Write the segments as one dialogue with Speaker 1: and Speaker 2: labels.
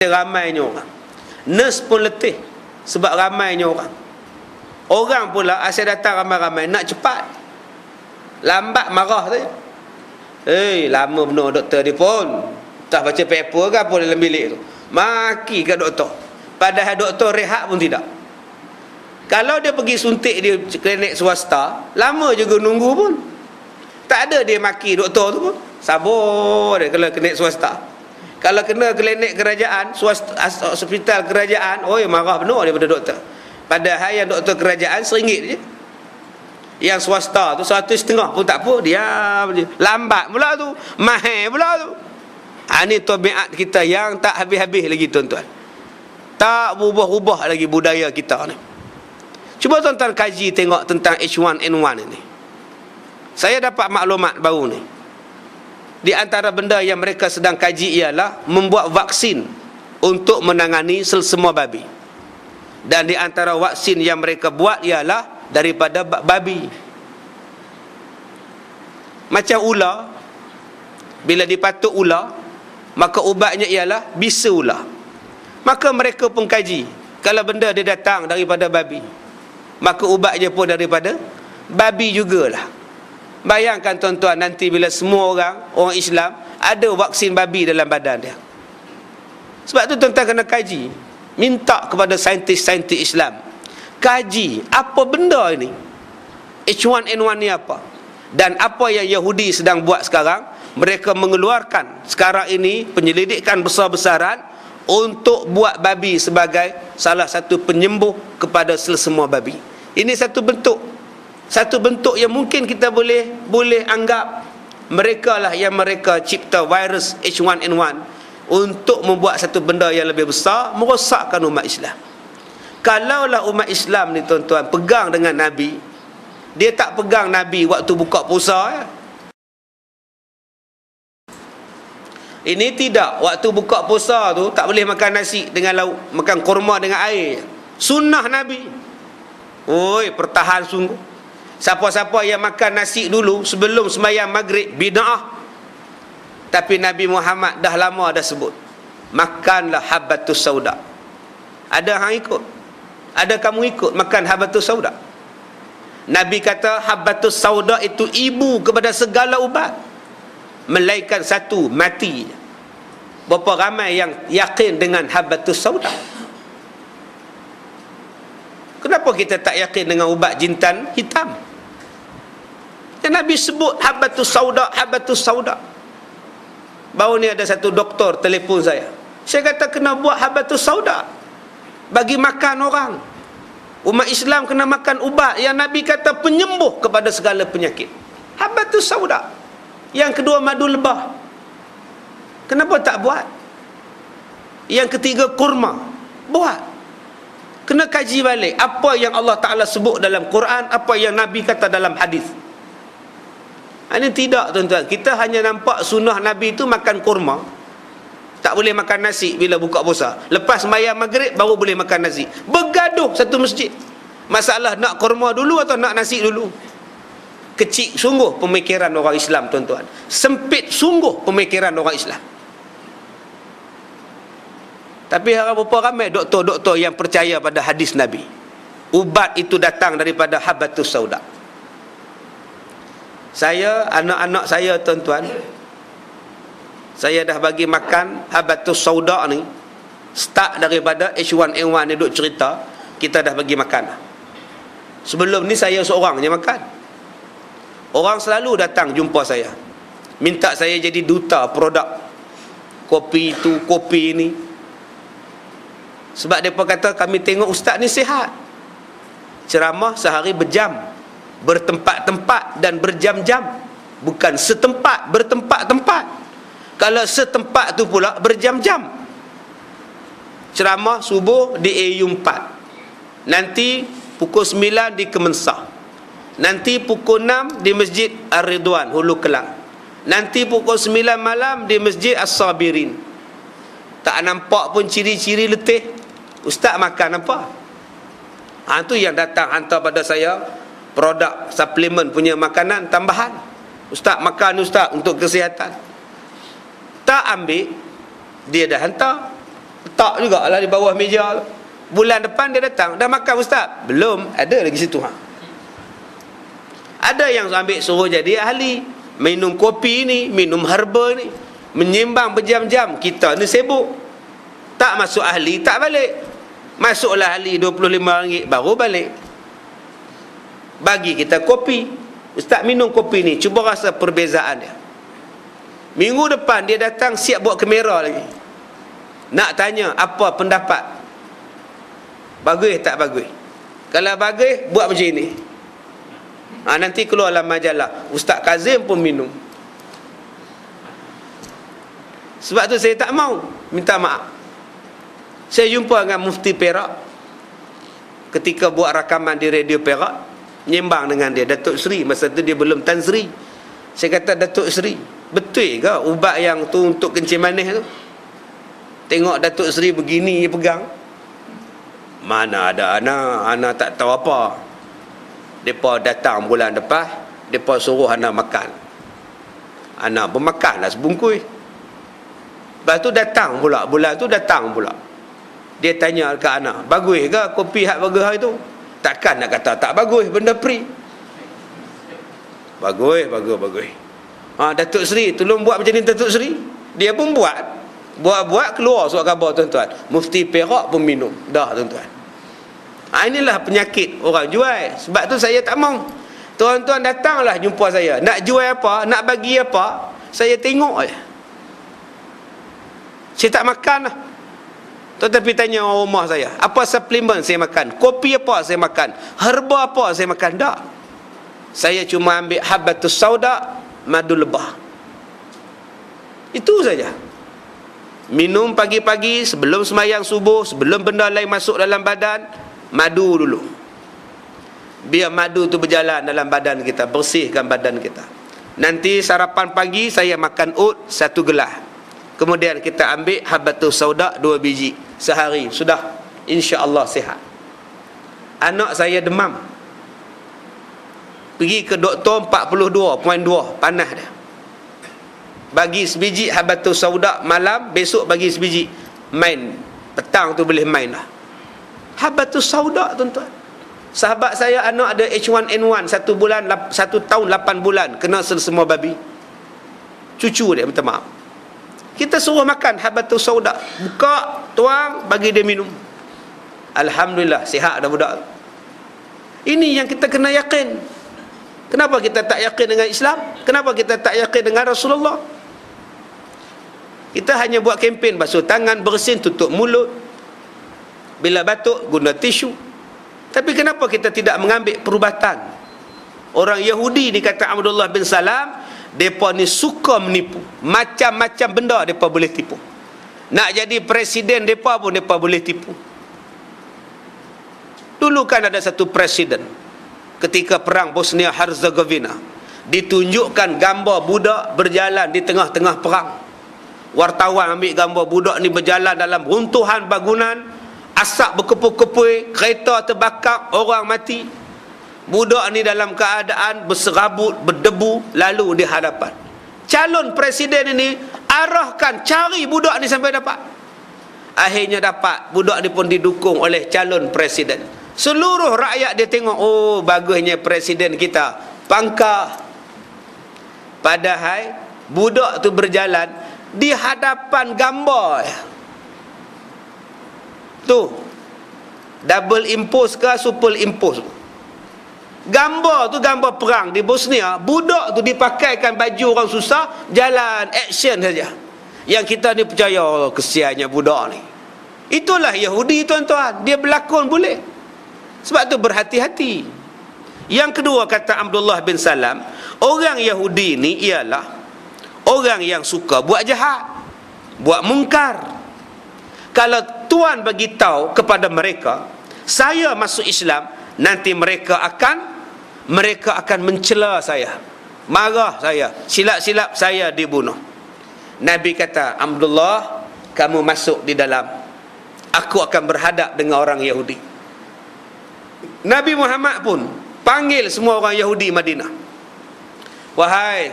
Speaker 1: ramainya orang. Nurse pun letih sebab ramainya orang. Orang pula asal datang ramai-ramai nak cepat. Lambat marah tu. Lama benar doktor dia pun. Tak baca paper ke apa dalam bilik tu. Maki kat doktor. Padahal doktor rehat pun tidak. Kalau dia pergi suntik di klinik swasta, lama juga nunggu pun. Tak ada dia maki doktor tu pun. Sabar dia kalau klinik swasta. Kalau kena klinik kerajaan, swasta, hospital kerajaan, marah benar daripada doktor. Padahal yang doktor kerajaan RM1 je. Yang swasta tu RM150 pun tak apa, diam je. Lambat pula tu, mahal pula tu. Ini tabiat kita yang tak habis-habis lagi tuan-tuan. Tak berubah-ubah lagi budaya kita ni. Cuba tuan-tuan kaji tengok tentang H1N1 ini. Saya dapat maklumat baru ni. Di antara benda yang mereka sedang kaji ialah membuat vaksin untuk menangani selesema babi. Dan di antara vaksin yang mereka buat ialah daripada babi. Macam ular, bila dipatuk ular, maka ubatnya ialah bisa ular. Maka mereka pun kaji, kalau benda dia datang daripada babi, maka ubatnya pun daripada babi jugalah. Bayangkan tuan-tuan, nanti bila semua orang Islam ada vaksin babi dalam badan dia. Sebab tu tuan-tuan kena kaji. Minta kepada saintis-saintis Islam, kaji apa benda ini, H1N1 ni apa. Dan apa yang Yahudi sedang buat sekarang, mereka mengeluarkan sekarang ini penyelidikan besar-besaran untuk buat babi sebagai salah satu penyembuh kepada selesema babi. Ini satu bentuk yang mungkin kita boleh anggap mereka lah yang mereka cipta virus H1N1 untuk membuat satu benda yang lebih besar, merosakkan umat Islam. Kalaulah umat Islam ni tuan-tuan pegang dengan Nabi, dia tak pegang Nabi waktu buka puasa ya. Ini tidak, waktu buka puasa tu tak boleh makan nasi dengan lauk, makan kurma dengan air. Sunnah Nabi. Pertahan sungguh. Siapa-siapa yang makan nasi dulu sebelum sembahyang maghrib, bid'ah. Tapi Nabi Muhammad dah lama dah sebut, makanlah habbatus sauda. Ada hang ikut? Ada kamu ikut makan habbatus sauda? Nabi kata habbatus sauda itu ibu kepada segala ubat, melainkan satu, mati. Berapa ramai yang yakin dengan habbatus sauda? Kenapa kita tak yakin dengan ubat jintan hitam? Dan Nabi sebut habbatus sauda, habbatus sauda. Baru ni ada satu doktor telefon saya. Saya kata kena buat habbatus sauda bagi makan orang. Umat Islam kena makan ubat yang Nabi kata penyembuh kepada segala penyakit. Habbatus sauda. Yang kedua madu lebah. Kenapa tak buat? Yang ketiga kurma. Buat. Kena kaji balik apa yang Allah Ta'ala sebut dalam Quran, apa yang Nabi kata dalam hadis. Ini tidak tuan-tuan. Kita hanya nampak sunnah Nabi itu makan kurma. Tak boleh makan nasi bila buka puasa. Lepas sembahyang maghrib baru boleh makan nasi. Bergaduh satu masjid. Masalah nak kurma dulu atau nak nasi dulu. Kecil sungguh pemikiran orang Islam tuan-tuan. Sempit sungguh pemikiran orang Islam. Tapi berapa ramai doktor-doktor yang percaya pada hadis Nabi. Ubat itu datang daripada habbatus sauda. Saya, anak-anak saya tuan-tuan, saya dah bagi makan habbatus sauda ni. Start daripada H1N1 ni duk cerita, kita dah bagi makan. Sebelum ni saya seorang je makan. Orang selalu datang jumpa saya, minta saya jadi duta produk kopi itu, kopi ini. Sebab mereka kata kami tengok ustaz ni sihat, ceramah sehari berjam, bertempat-tempat dan berjam-jam. Bukan setempat, bertempat-tempat. Kalau setempat tu pula berjam-jam. Ceramah subuh di AU4, nanti pukul 9 di Kemensah, nanti pukul 6 di Masjid Ar-Ridwan Hulu Kelang, nanti pukul 9 malam di Masjid As-Sabirin. Tak nampak pun ciri-ciri letih. Ustaz makan apa? Itu yang datang hantar pada saya produk suplemen punya makanan tambahan. Ustaz makan ustaz untuk kesihatan. Tak ambil, dia dah hantar. letak juga lah di bawah meja. Bulan depan dia datang, dah makan ustaz? Belum, ada lagi situ. Ada yang ambil suruh jadi ahli, minum kopi ni, minum herba ni, menyembang berjam-jam. Kita ni sibuk, tak masuk ahli tak balik. Masuklah ahli RM25 baru balik. Bagi kita kopi, ustaz minum kopi ni, cuba rasa perbezaan dia. Minggu depan dia datang siap buat kamera lagi, nak tanya apa pendapat, bagus tak bagus. Kalau bagus, buat macam ni. Nanti keluar dalam majalah, Ustaz Kazim pun minum. Sebab tu saya tak mau, minta maaf. Saya jumpa dengan Mufti Perak ketika buat rakaman di Radio Perak, nyembang dengan dia, Datuk Seri. Masa tu dia belum Tan Sri. Saya kata, Datuk Seri, betul ke ubat yang tu untuk kencing manis tu? Tengok Datuk Seri begini dia pegang. Mana ada anak tak tahu apa. Mereka datang bulan depan, mereka suruh anak makan. Anak pun makanlah sebungkus. Lepas tu datang pula, bulan tu datang pula. Dia tanya ke anak, bagus ke kopi hak bagus hari tu? Takkan nak kata tak bagus, benda free. Bagus. Datuk Seri, tolong buat macam ni Datuk Seri. Dia pun buat keluar surat khabar tuan-tuan. Mufti Perak pun minum. Dah tuan-tuan. Inilah penyakit orang jual. Sebab tu saya tak mau. Tuan-tuan datanglah jumpa saya. Nak jual apa, nak bagi apa, saya tengok je. Saya tak makan lah. Tetapi tanya orang rumah saya, apa suplemen saya makan, kopi apa saya makan, herba apa saya makan. Tak. Saya cuma ambil habbatus sauda, madu lebah. Itu saja. Minum pagi-pagi sebelum sembahyang subuh, sebelum benda lain masuk dalam badan, madu dulu. Biar madu tu berjalan dalam badan kita, bersihkan badan kita. Nanti sarapan pagi saya makan oat 1 gelas. Kemudian kita ambil habbatus sauda 2 biji sehari. Sudah, insya-Allah sihat. Anak saya demam. Pergi ke doktor 42.2 panas dia. Bagi sebiji habbatus sauda malam, besok bagi sebiji. Main. Petang tu boleh main lah. Habbatus sauda tuan-tuan. Sahabat saya anak ada H1N1 1 tahun 8 bulan kena semua babi. Cucu dia minta maaf. Kita suruh makan habbatus sauda, buka, tuang, bagi dia minum. Alhamdulillah sihat dah budak. Ini yang kita kena yakin. Kenapa kita tak yakin dengan Islam? Kenapa kita tak yakin dengan Rasulullah? Kita hanya buat kempen basuh tangan, bersin, tutup mulut. Bila batuk, guna tisu. Tapi kenapa kita tidak mengambil perubatan? Orang Yahudi ni kata Abdullah bin Salam, mereka ni suka menipu. Macam-macam benda mereka boleh tipu. Nak jadi presiden mereka pun mereka boleh tipu. Dulu kan ada satu presiden ketika perang Bosnia Herzegovina, ditunjukkan gambar budak berjalan di tengah-tengah perang. Wartawan ambil gambar budak ni berjalan dalam runtuhan bangunan, asap berkepul-kepul, kereta terbakar, orang mati. Budak ni dalam keadaan berserabut, berdebu, lalu di hadapan calon presiden ini arahkan cari budak ni sampai dapat. Akhirnya dapat. Budak ni pun didukung oleh calon presiden. Seluruh rakyat dia tengok, oh bagusnya presiden kita, pangkah. Padahal budak tu berjalan di hadapan gambar. Tu double impose ke super impose? Gambar tu gambar perang di Bosnia. Budak tu dipakaikan baju orang susah, jalan action saja. Yang kita ni percaya, oh, kesiannya budak ni. Itulah Yahudi tuan-tuan. Dia berlakon boleh. Sebab tu berhati-hati. Yang kedua kata Abdullah bin Salam, orang Yahudi ni ialah orang yang suka buat jahat, buat mungkar. Kalau Tuan bagi tahu kepada mereka, saya masuk Islam, nanti mereka akan mencela saya, marah saya, silap-silap saya dibunuh. Nabi kata, Abdullah, kamu masuk di dalam, aku akan berhadap dengan orang Yahudi. Nabi Muhammad pun panggil semua orang Yahudi Madinah. Wahai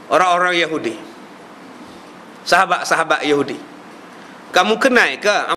Speaker 1: orang-orang Yahudi, sahabat-sahabat Yahudi, Kamu kenal ke